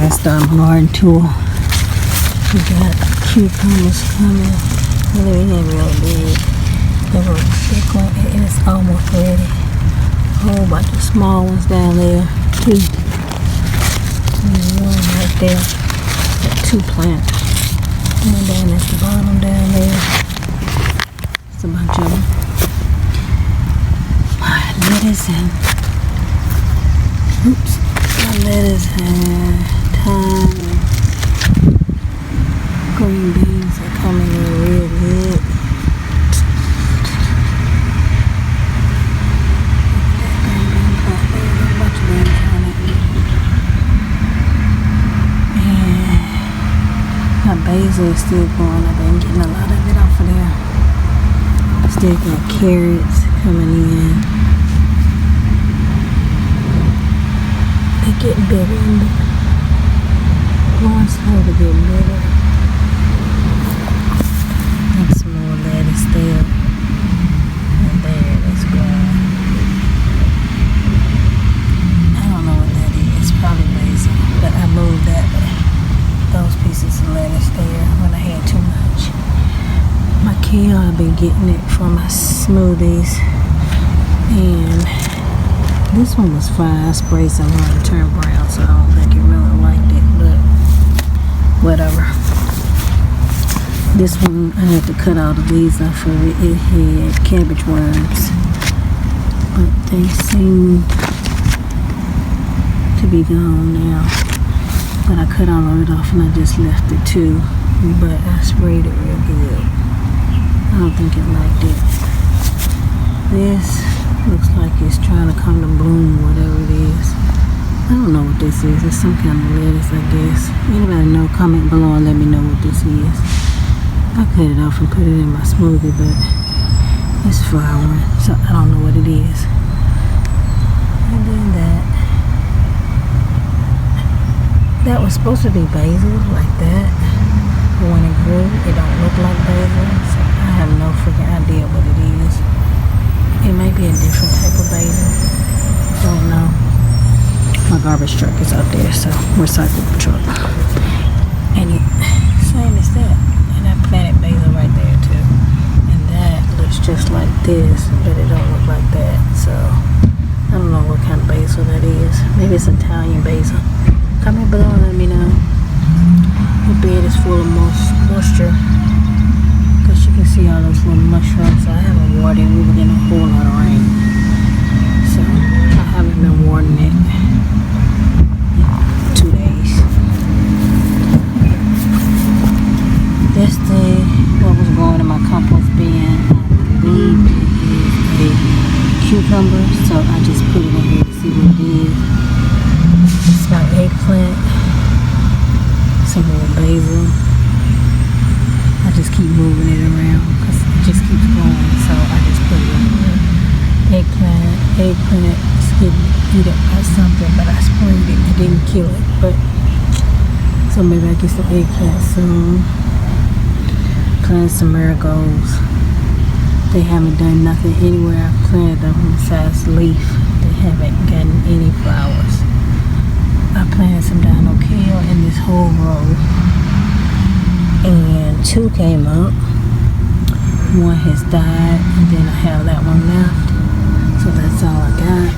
That's the garden tool. We got cucumbers coming. Really, it ain't real big. They were thick one. It is almost ready. A whole bunch of small ones down there too. And one right there. Got 2 plants. One down at the bottom down there. It's a bunch of them. My lettuce and my lettuce and thyme and green beans are coming in real good. My basil is still going. I've been getting a lot of it off of there. Still got carrots coming in. They're getting bigger and bigger. Going slow to get bigger. Got some more lettuce there. And there, that's growing. I don't know what that is. Probably basil. But I moved that way. Those pieces of lettuce there when I had too much. My kale, I've been getting it for my smoothies. And this one was fine. I sprayed some on it turned brown, so I don't think it really liked it, but whatever. This one, I had to cut all of these off of it. It had cabbage worms, but they seem to be gone now. But I cut all of it off and I just left it too. But I sprayed it real good. I don't think it liked it. This looks like it's trying to come to bloom, whatever it is. I don't know what this is. It's some kind of lettuce, I guess. Anybody know, comment below and let me know what this is. I cut it off and put it in my smoothie, but it's flowering, so I don't know what it is. And then that was supposed to be basil, like that. But when it grew, it don't look like basil, so I have no freaking idea what it is. It may be a different type of basil. Don't know. My garbage truck is out there, so recycle truck. And it, same as that. And I planted basil right there too. And that looks just like this, but it don't look like that. So I don't know what kind of basil that is. Maybe it's Italian basil. Comment below and let me know. The bed is full of moisture. Because you can see all those little mushrooms. I haven't watered it. We were getting a whole lot of rain. So I haven't been watering it in 2 days. That's what was going in my compost bin. I believe it is a cucumber. So I just put it in here to see what it is. It's my eggplant, some more basil. I just keep moving it around because it just keeps going, so I just put it in there. Eggplant is getting eat up by something, but I sprayed it. It didn't kill it, but so maybe I get some eggplant soon. Plant some marigolds. They haven't done nothing anywhere I've planted them besides leaf. They haven't gotten any flowers. I planted some dino kale in this whole row, and 2 came up. 1 has died, and then I have that one left, so that's all I got.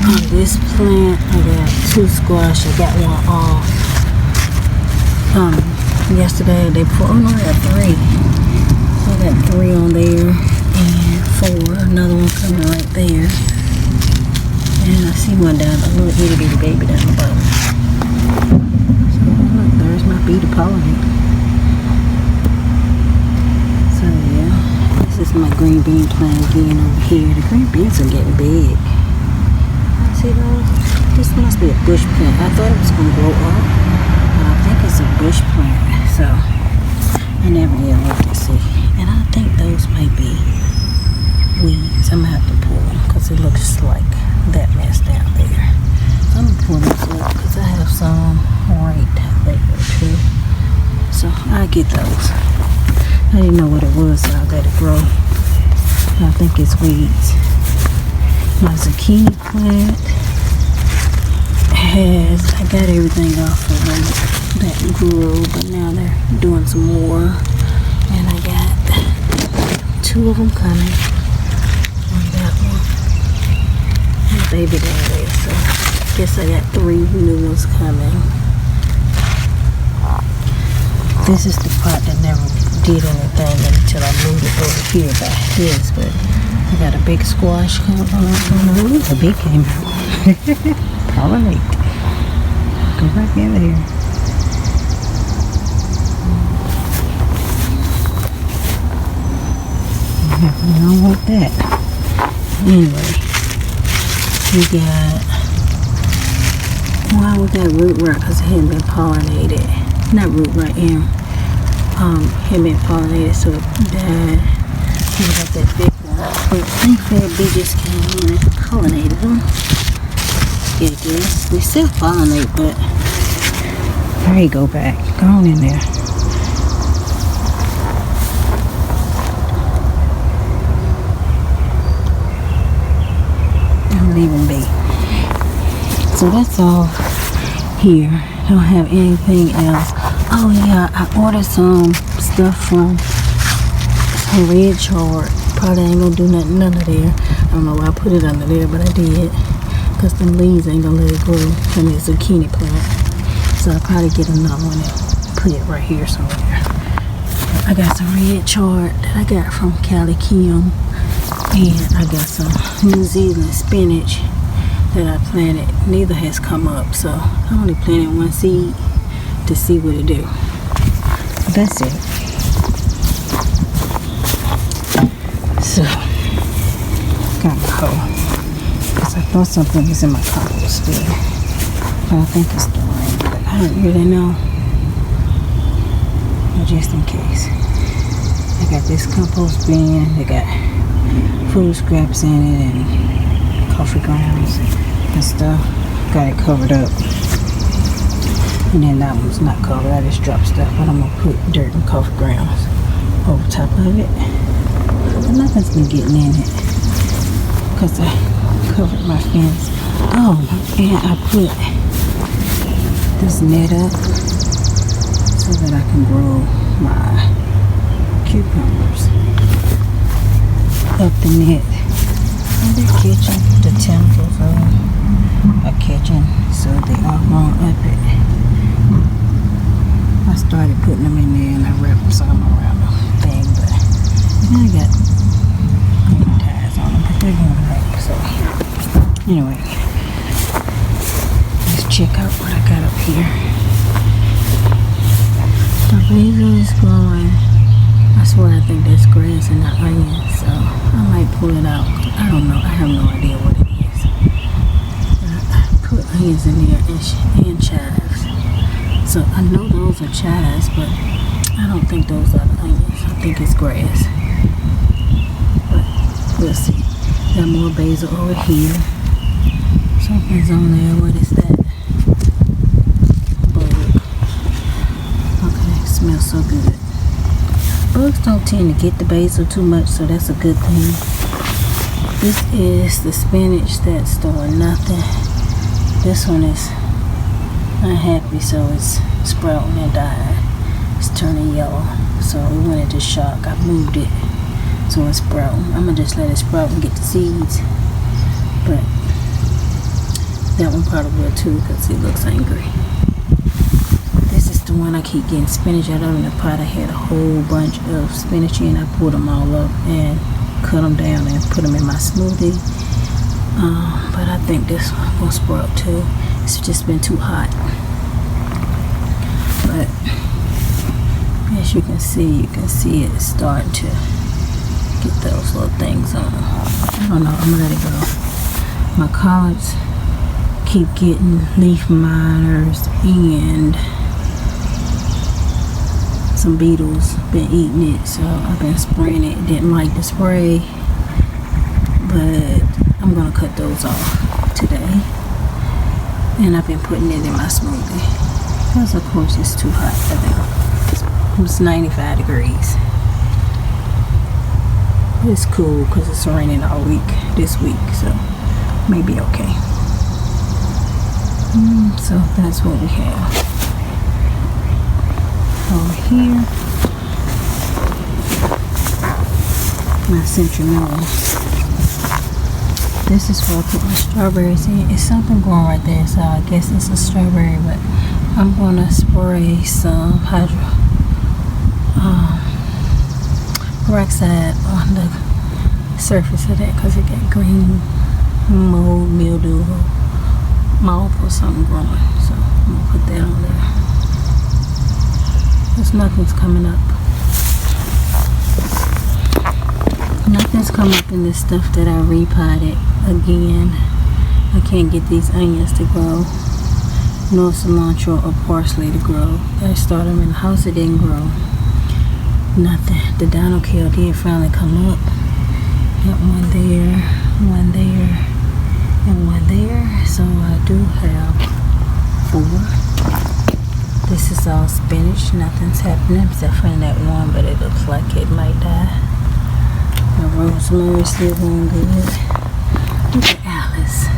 On this plant, I got 2 squash. I got one off yesterday, day before. Oh no, I got 3. So I got 3 on there and 4. Another one coming right there. And I see one down, a little itty bitty baby down the bottom. So look, there's my bee to pollinate. So yeah, this is my green bean plant again over here. The green beans are getting big. See those? This must be a bush plant. I thought it was gonna grow up, but I think it's a bush plant. So I never did look to see. And I think those might be weeds. I'm gonna have to pull them because it looks like that mess down there. So I'm gonna pull this up because I have some right there too. So I get those. I didn't know what it was, so I let it grow. I think it's weeds. My zucchini plant I got everything off of them that grew, but now they're doing some more. And I got 2 of them coming on that one. And baby daddy, so I guess I got 3 new ones coming. This is the part that never did anything until I moved it over here by his, but I got a big squash coming on. Ooh, the big came out. Pollinate. Go back in there. I don't want that. Anyway, we got, why we got root rot? Because it hadn't been pollinated. Not root rot, hadn't been pollinated, so it died. We got that big one. But thankfully, that bee just came in and pollinated them. Yeah, I guess. They still pollinate, but there you go back. Go on in there. I'm leaving be. So that's all here. Don't have anything else. Oh yeah, I ordered some stuff from some red chart. Probably ain't gonna do nothing under there. I don't know why I put it under there, but I did. Because them leaves ain't gonna let it grow from the zucchini plant. So I'll probably get another one and put it right here somewhere. I got some red chart that I got from Cali Kim. And I got some New Zealand spinach that I planted. Neither has come up, so I only planted 1 seed to see what it do. That's it. So, got my hoe. Because I thought something was in my compost bin. But I think it's the rain, but I don't really know. But just in case. I got this compost bin. They got food scraps in it and coffee grounds and stuff. Got it covered up. And then that one's not covered. I just dropped stuff, but I'm gonna put dirt and coffee grounds over top of it. But nothing's been getting in it because I covered my fence. Oh, and I put this net up so that I can grow my cucumbers up the net. And they're catching. The tentacles are catching, so they are grown up it. I started putting them in there and I wrapped some around the thing, but I got ties on them, but they're going up. So anyway, let's check out what I got up here. The basil is growing. I swear I think that's grass and not onion, so I might pull it out. I don't know. I have no idea what it is. I put onions in there and chives. So I know those are chives, but I don't think those are the onions. I think it's grass. But we'll see. Got more basil over here. Something's on there. What is that? Bug. Okay, smells so good. Bugs don't tend to get the basil too much, so that's a good thing. This is the spinach that's doing nothing. This one is unhappy, so it's sprouting and dying. It's turning yellow, so it went into shock. I moved it, so it's sprouting. I'm gonna just let it sprout and get the seeds, but that one probably will too because it looks angry. This is the one I keep getting spinach out of in the pot. I had a whole bunch of spinach in. I pulled them all up and cut them down and put them in my smoothie. But I think this one will sprout too. It's just been too hot. But as you can see it starting to get those little things on. I don't know, I'm gonna let it go. My collards keep getting leaf miners and some beetles been eating it, so I've been spraying it. Didn't like the spray, but I'm gonna cut those off today. And I've been putting it in my smoothie because of course it's too hot for them. It's 95 degrees. It's cool because it's raining all week this week, so maybe okay. So that's what we have over here. My central. This is where I put my strawberries in. It's something growing right there, so I guess it's a strawberry, but I'm gonna spray some peroxide on the surface of that because it got green mold, mildew, moth or something growing. So I'm gonna put that on there. There's nothing's coming up. Nothing's come up in this stuff that I repotted again. I can't get these onions to grow, nor cilantro or parsley to grow. I started them in the house, it didn't grow. Nothing. The dino kale did finally come up. Got one there, and one there. So I do have 4. This is all spinach. Nothing's happening except for in that one, but it looks like it might die. My rosemary's still going good. Look at Alice.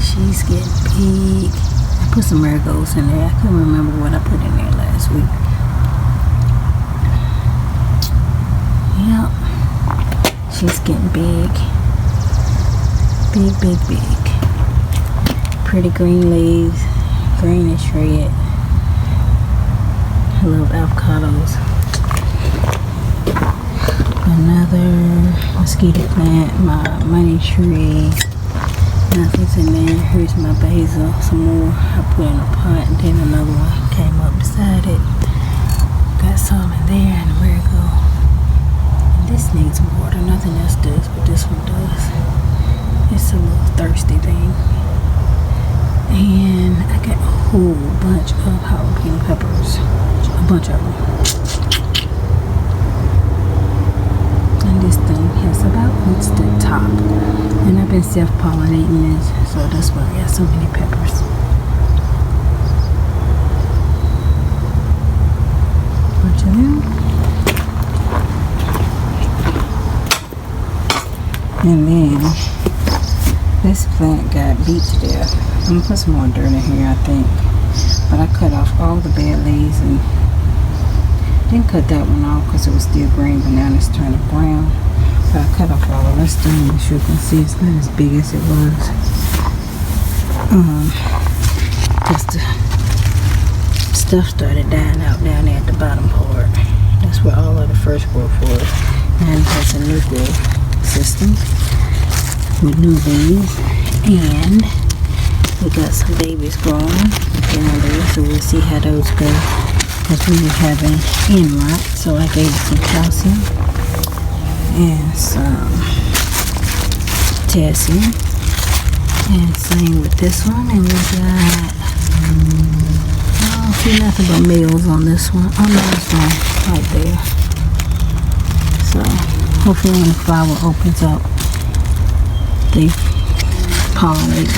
She's getting big. I put some marigolds in there. I couldn't remember what I put in there last week. Yep. She's getting big. Big. Pretty green leaves. Greenish red. I love avocados. Another mosquito plant, my money tree. Nothing's in there. Here's my basil, some more I put in a pot, and then another one came up beside it. Got some in there, and where it go? And this needs water. Nothing else does, but this one does. It's a little thirsty thing. And I got a whole bunch of jalapeno peppers. A bunch of them. This thing has about what's the top, and I've been self-pollinating this, so that's why I got so many peppers. Bunch of them, and then this plant got beat to death. I'm gonna put some more dirt in here, I think, but I cut off all the bad leaves and didn't cut that one off because it was still green, but now it's turning brown. But I cut off all the rest of them. As you can see, it's not as big as it was. Because the stuff started dying out down there at the bottom part. That's where all of the first growth was. And it has a new growth system with new leaves. And we got some babies growing down there, so we'll see how those go. Because we were having end rot, so I gave it some calcium and some potassium, and same with this one. And we got, I don't see nothing but males on this one. Oh no, this one right there. So hopefully when the flower opens up, they pollinate.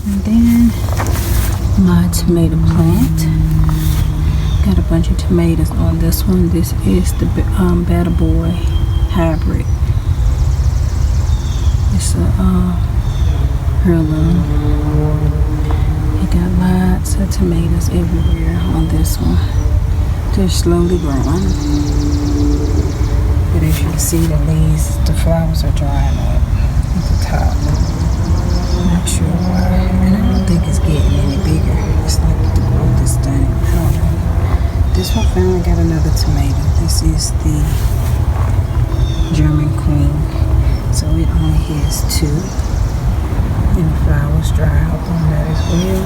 And then my tomato plant. Got a bunch of tomatoes on this one. This is the Better Boy hybrid. It's a heirloom. You got lots of tomatoes everywhere on this one. They're slowly growing. But as you can see, the leaves, the flowers are drying up at the top. Not sure why. And I don't think it's getting any bigger. It's like the growth is done. I don't know. This one finally got another tomato. This is the German Queen. So it only has 2. And the flowers dry up on that as well.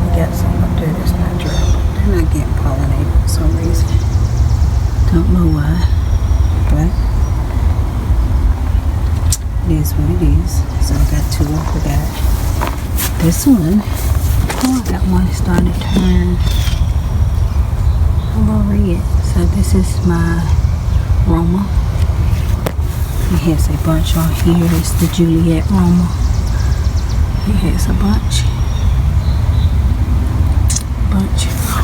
We got some up there that's not dry. They're not getting pollinated for some reason. Don't know why. But it is what it is. So I got 2 of that. This one, oh, I got one starting to turn a little red. So this is my Roma. It has a bunch on here. It's the Juliet Roma. It has a bunch,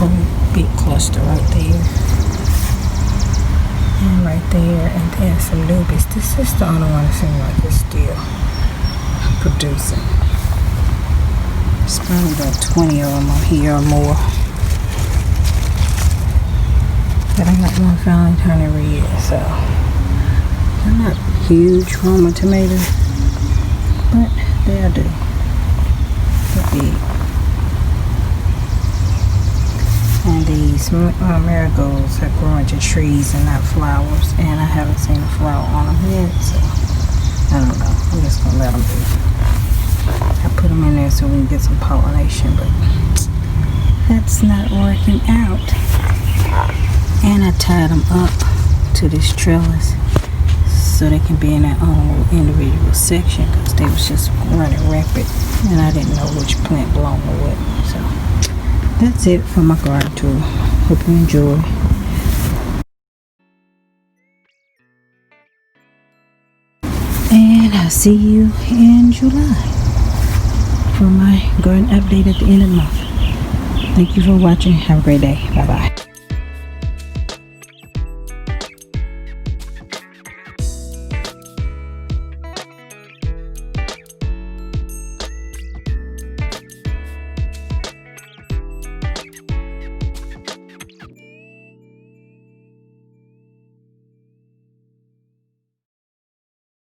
whole big cluster right there, and right there, and then some newbies. This is the only one that seems like it's still producing. It's probably about 20 of them on here or more. But I got one finally turning red, so they're not huge Roma tomatoes, but they'll do. They're big. And these marigolds are growing to trees and not flowers, and I haven't seen a flower on them yet, so I don't know. I'm just gonna let them be. I put them in there so we can get some pollination, but that's not working out. And I tied them up to this trellis so they can be in their own individual section, because they was just running rampant and I didn't know which plant belonged to what. So that's it for my garden tour. Hope you enjoy. And I'll see you in July for my garden update at the end of the month. Thank you for watching. Have a great day. Bye bye.